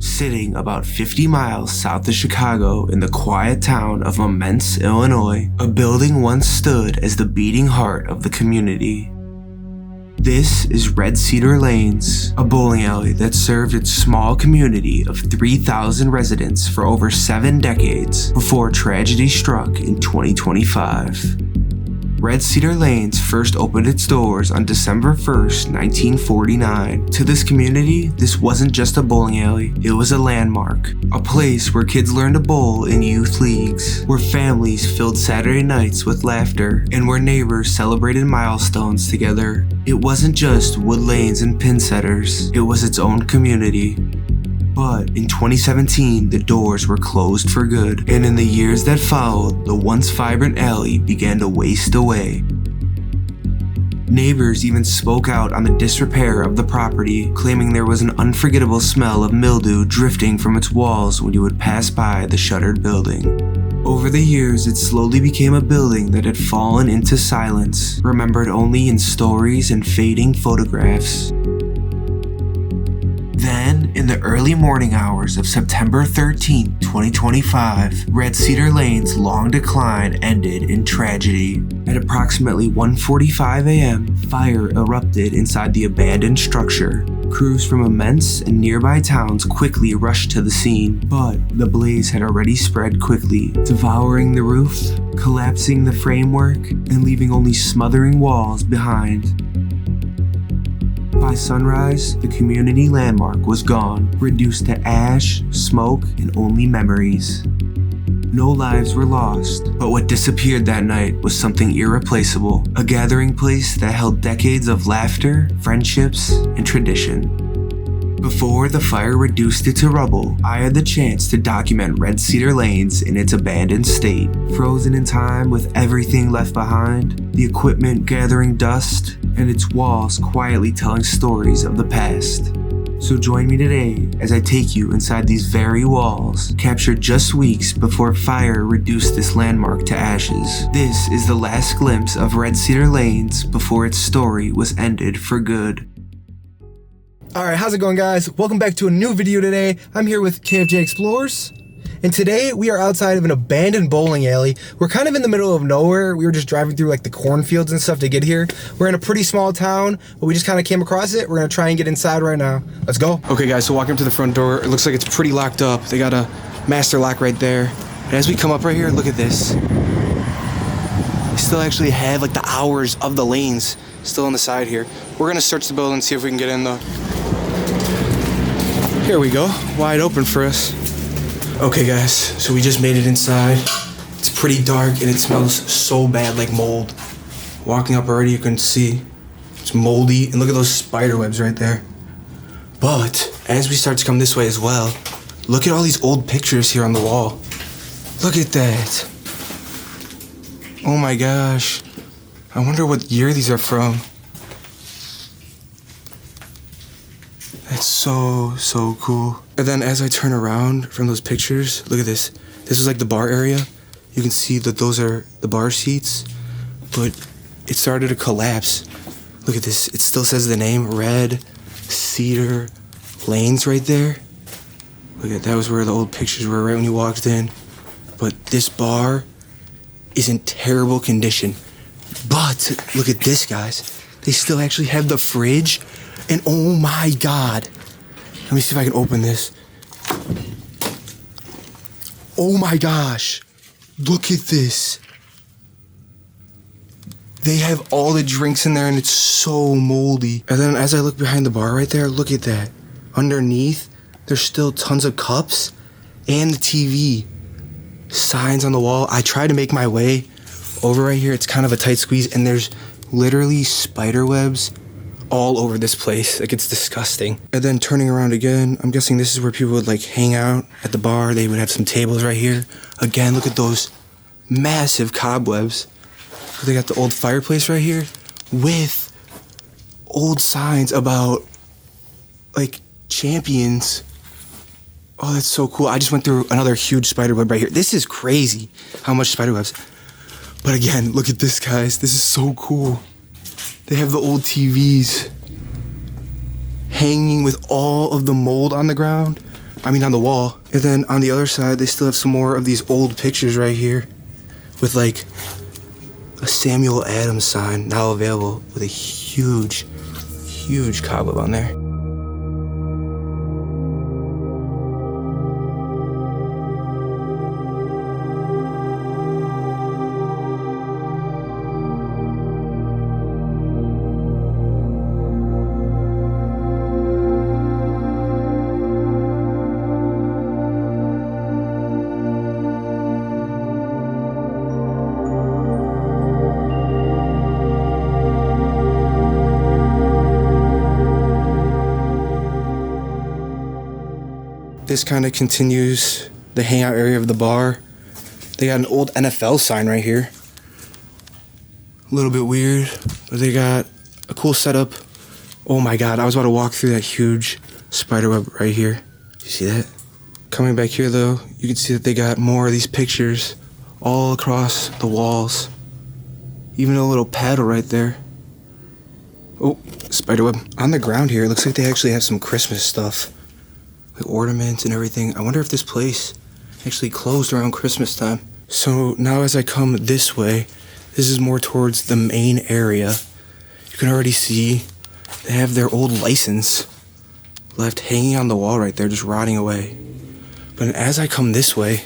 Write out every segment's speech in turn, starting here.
Sitting about 50 miles south of Chicago in the quiet town of Momence, Illinois, a building once stood as the beating heart of the community. This is Red Cedar Lanes, a bowling alley that served its small community of 3,000 residents for over 7 decades before tragedy struck in 2025. Red Cedar Lanes first opened its doors on December 1st, 1949. To this community, this wasn't just a bowling alley, it was a landmark. A place where kids learned to bowl in youth leagues, where families filled Saturday nights with laughter, and where neighbors celebrated milestones together. It wasn't just wood lanes and pin setters, it was its own community. But in 2017, the doors were closed for good, and in the years that followed, the once vibrant alley began to waste away. Neighbors even spoke out on the disrepair of the property, claiming there was an unforgettable smell of mildew drifting from its walls when you would pass by the shuttered building. Over the years, it slowly became a building that had fallen into silence, remembered only in stories and fading photographs. Then, in the early morning hours of September 13, 2025, Red Cedar Lane's long decline ended in tragedy. At approximately 1:45 a.m., fire erupted inside the abandoned structure. Crews from Momence and nearby towns quickly rushed to the scene, but the blaze had already spread quickly, devouring the roof, collapsing the framework, and leaving only smothering walls behind. By sunrise, the community landmark was gone, reduced to ash, smoke, and only memories. No lives were lost, but what disappeared that night was something irreplaceable, a gathering place that held decades of laughter, friendships, and tradition. Before the fire reduced it to rubble, I had the chance to document Red Cedar Lanes in its abandoned state, frozen in time with everything left behind, the equipment gathering dust, and its walls quietly telling stories of the past. So join me today as I take you inside these very walls, captured just weeks before fire reduced this landmark to ashes. This is the last glimpse of Red Cedar Lanes before its story was ended for good. Alright, how's it going, guys? Welcome back to a new video today. I'm here with KFJ Explorers, and today we are outside of an abandoned bowling alley. We're kind of in the middle of nowhere. We were just driving through like the cornfields and stuff to get here. We're in a pretty small town, but we just kind of came across it. We're gonna try and get inside right now. Let's go. Okay, guys, so walking up to the front door, it looks like it's pretty locked up. They got a master lock right there. And as we come up right here, look at this. They still actually have like the hours of the lanes still on the side here. We're gonna search the building and see if we can get in though. Here we go, wide open for us. Okay guys, so we just made it inside. It's pretty dark and it smells so bad, like mold. Walking up already, you can see it's moldy, and look at those spider webs right there. But as we start to come this way as well, look at all these old pictures here on the wall. Look at that. Oh my gosh. I wonder what year these are from. That's so cool. And then as I turn around from those pictures, look at this. This is like the bar area. You can see that those are the bar seats, but it started to collapse. Look at this. It still says the name Red Cedar Lanes right there. Look at that, was where the old pictures were right when you walked in. But this bar is in terrible condition. But look at this, guys. They still actually have the fridge. And oh my God. Let me see if I can open this. Oh my gosh. Look at this. They have all the drinks in there and it's so moldy. And then as I look behind the bar right there, look at that. Underneath, there's still tons of cups and the TV. Signs on the wall. I tried to make my way over right here. It's kind of a tight squeeze and there's literally spider webs all over this place. Like, it's disgusting. And then turning around again, I'm guessing this is where people would like hang out at the bar. They would have some tables right here. Again, look at those massive cobwebs. They got the old fireplace right here with old signs about like champions. Oh, that's so cool. I just went through another huge spider web right here. This is crazy how much spider webs. But again, look at this, guys. This is so cool. They have the old TVs hanging with all of the mold on the ground. on the wall. And then on the other side, they still have some more of these old pictures right here with like a Samuel Adams sign now available with a huge cobweb on there. This kind of continues the hangout area of the bar. They got an old NFL sign right here. A little bit weird, but they got a cool setup. Oh my God, I was about to walk through that huge spider web right here. You see that? Coming back here though, you can see that they got more of these pictures all across the walls. Even a little paddle right there. Oh, spider web. On the ground here, it looks like they actually have some Christmas stuff. Like ornaments and everything. I wonder if this place actually closed around Christmas time. So now as I come this way, this is more towards the main area. You can already see they have their old license left hanging on the wall right there, just rotting away. But as I come this way,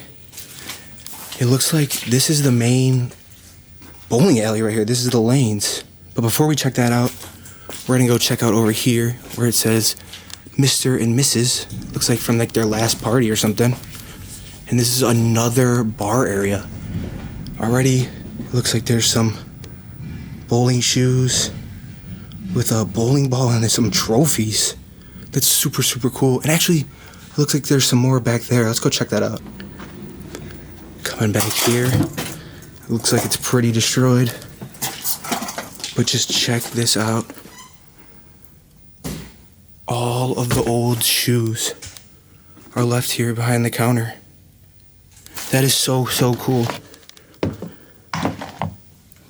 it looks like this is the main bowling alley right here. This is the lanes. But before we check that out, we're gonna go check out over here where it says Mr. and Mrs. Looks like from like their last party or something. And this is another bar area. Already, it looks like there's some bowling shoes with a bowling ball and there's some trophies. That's super cool. And actually, it looks like there's some more back there. Let's go check that out. Coming back here, it looks like it's pretty destroyed. But just check this out. All of the old shoes are left here behind the counter. That is so cool.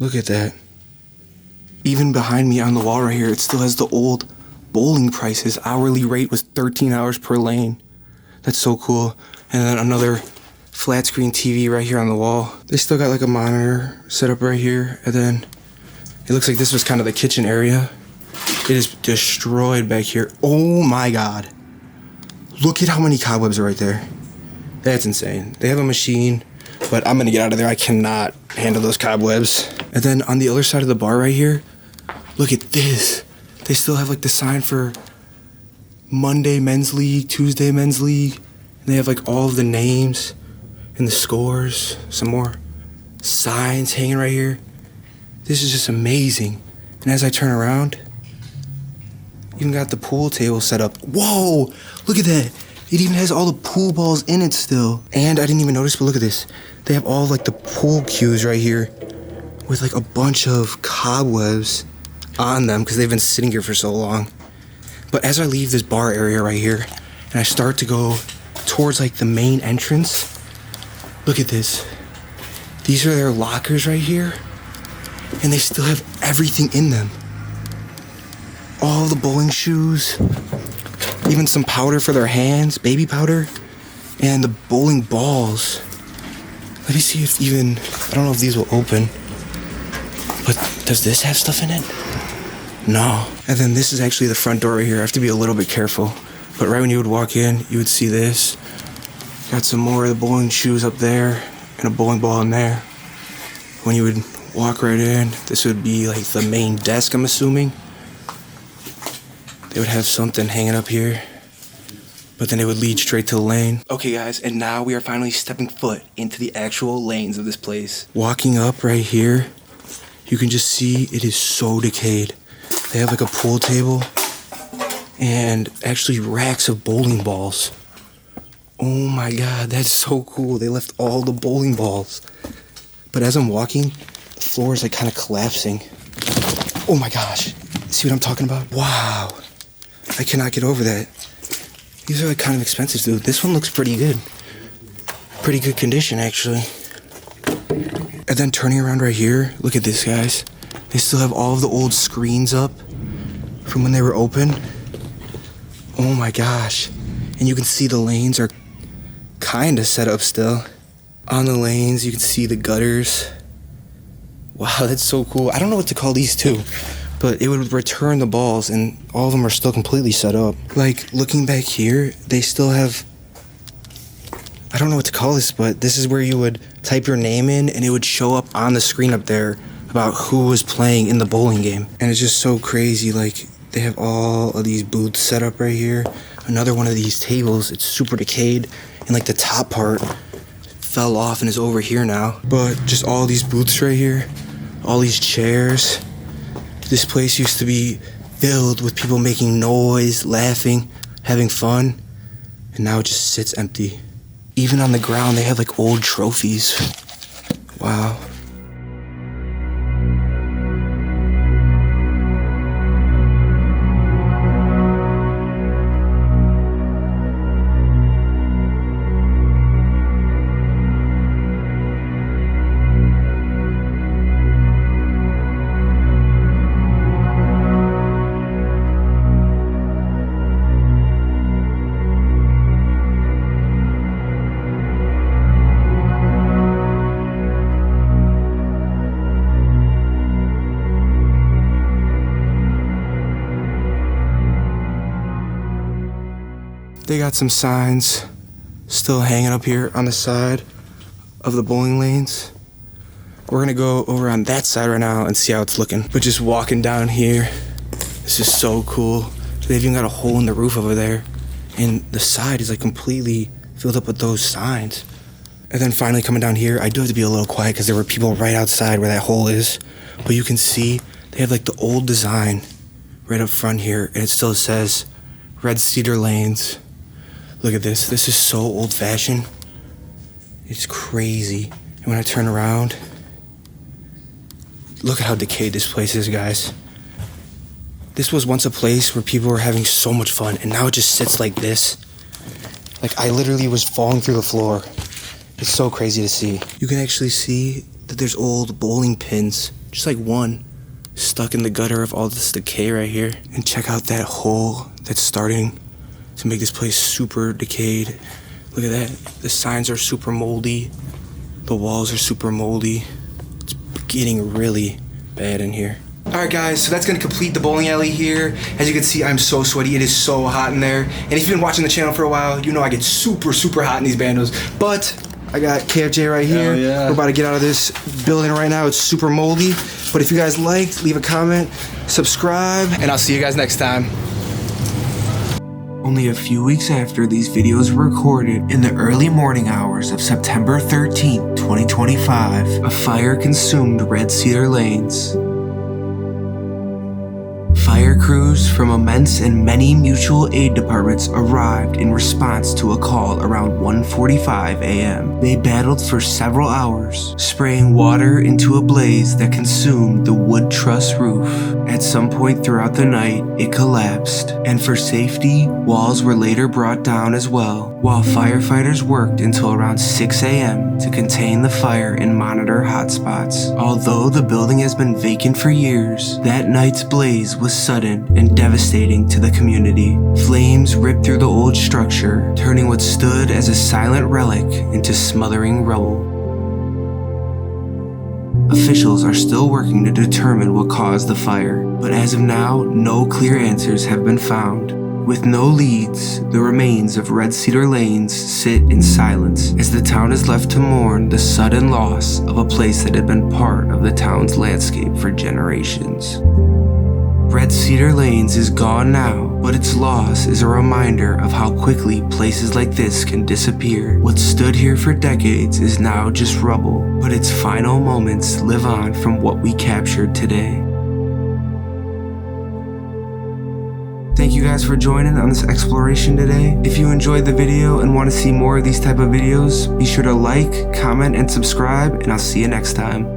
Look at that. Even behind me on the wall right here, it still has the old bowling prices. Hourly rate was 13 hours per lane. That's so cool. And then another flat screen TV right here on the wall. They still got like a monitor set up right here. And then it looks like this was kind of the kitchen area. It is destroyed back here. Oh my God. Look at how many cobwebs are right there. That's insane. They have a machine, but I'm gonna get out of there. I cannot handle those cobwebs. And then on the other side of the bar right here, look at this. They still have like the sign for Monday Men's League, Tuesday Men's League. And they have like all of the names and the scores. Some more signs hanging right here. This is just amazing. And as I turn around, even got the pool table set up. Whoa, look at that. It even has all the pool balls in it still. And I didn't even notice, but look at this. They have all like the pool cues right here with like a bunch of cobwebs on them because they've been sitting here for so long. But as I leave this bar area right here and I start to go towards like the main entrance, look at this. These are their lockers right here and they still have everything in them. All the bowling shoes, even some powder for their hands, baby powder, and the bowling balls. Let me see if even, I don't know if these will open, but does this have stuff in it? No. And then this is actually the front door right here. I have to be a little bit careful. But right when you would walk in, you would see this. Got some more of the bowling shoes up there and a bowling ball in there. When you would walk right in, this would be like the main desk, I'm assuming. They would have something hanging up here, but then it would lead straight to the lane. Okay guys, and now we are finally stepping foot into the actual lanes of this place. Walking up right here, you can just see it is so decayed. They have like a pool table and actually racks of bowling balls. Oh my God, that's so cool. They left all the bowling balls. But as I'm walking, the floor is like kind of collapsing. Oh my gosh, see what I'm talking about? Wow. I cannot get over that. These are like kind of expensive, dude. This one looks pretty good. Pretty good condition, actually. And then turning around right here, look at this, guys. They still have all of the old screens up from when they were open. Oh my gosh. And you can see the lanes are kind of set up still. On the lanes, you can see the gutters. Wow, that's so cool. I don't know what to call these two, but it would return the balls, and all of them are still completely set up. Like, looking back here, they still have, I don't know what to call this, but this is where you would type your name in, and it would show up on the screen up there about who was playing in the bowling game. And it's just so crazy. Like, they have all of these booths set up right here. Another one of these tables, it's super decayed, and like the top part fell off and is over here now. But just all these booths right here, all these chairs. This place used to be filled with people making noise, laughing, having fun, and now it just sits empty. Even on the ground, they have like old trophies. Wow. They got some signs still hanging up here on the side of the bowling lanes. We're gonna go over on that side right now and see how it's looking. But just walking down here, this is so cool. They've even got a hole in the roof over there, and the side is like completely filled up with those signs. And then finally coming down here, I do have to be a little quiet because there were people right outside where that hole is. But you can see they have like the old design right up front here, and it still says Red Cedar Lanes. Look at this. This is so old-fashioned. It's crazy. And when I turn around, look at how decayed this place is, guys. This was once a place where people were having so much fun, and now it just sits like this. Like, I literally was falling through the floor. It's so crazy to see. You can actually see that there's old bowling pins, just like one, stuck in the gutter of all this decay right here. And check out that hole that's starting to make this place super decayed. Look at that. The signs are super moldy. The walls are super moldy. It's getting really bad in here. Alright guys, so that's gonna complete the bowling alley here. As you can see, I'm so sweaty. It is so hot in there. And if you've been watching the channel for a while, you know I get super hot in these bandos. But I got KFJ right here. Yeah. We're about to get out of this building right now. It's super moldy. But if you guys liked, leave a comment, subscribe, and I'll see you guys next time. Only a few weeks after these videos were recorded, in the early morning hours of September 13th, 2025, a fire consumed Red Cedar Lanes. Fire crews from Momence and many mutual aid departments arrived in response to a call around 1:45 a.m. They battled for several hours, spraying water into a blaze that consumed the wood truss roof. At some point throughout the night, it collapsed, and for safety, walls were later brought down as well, while firefighters worked until around 6 a.m. to contain the fire and monitor hotspots. Although the building has been vacant for years, that night's blaze was sudden and devastating to the community. Flames ripped through the old structure, turning what stood as a silent relic into smothering rubble. Officials are still working to determine what caused the fire, but as of now, no clear answers have been found. With no leads, the remains of Red Cedar Lanes sit in silence as the town is left to mourn the sudden loss of a place that had been part of the town's landscape for generations. Red Cedar Lanes is gone now, but its loss is a reminder of how quickly places like this can disappear. What stood here for decades is now just rubble, but its final moments live on from what we captured today. Thank you guys for joining on this exploration today. If you enjoyed the video and want to see more of these type of videos, be sure to like, comment, and subscribe, and I'll see you next time.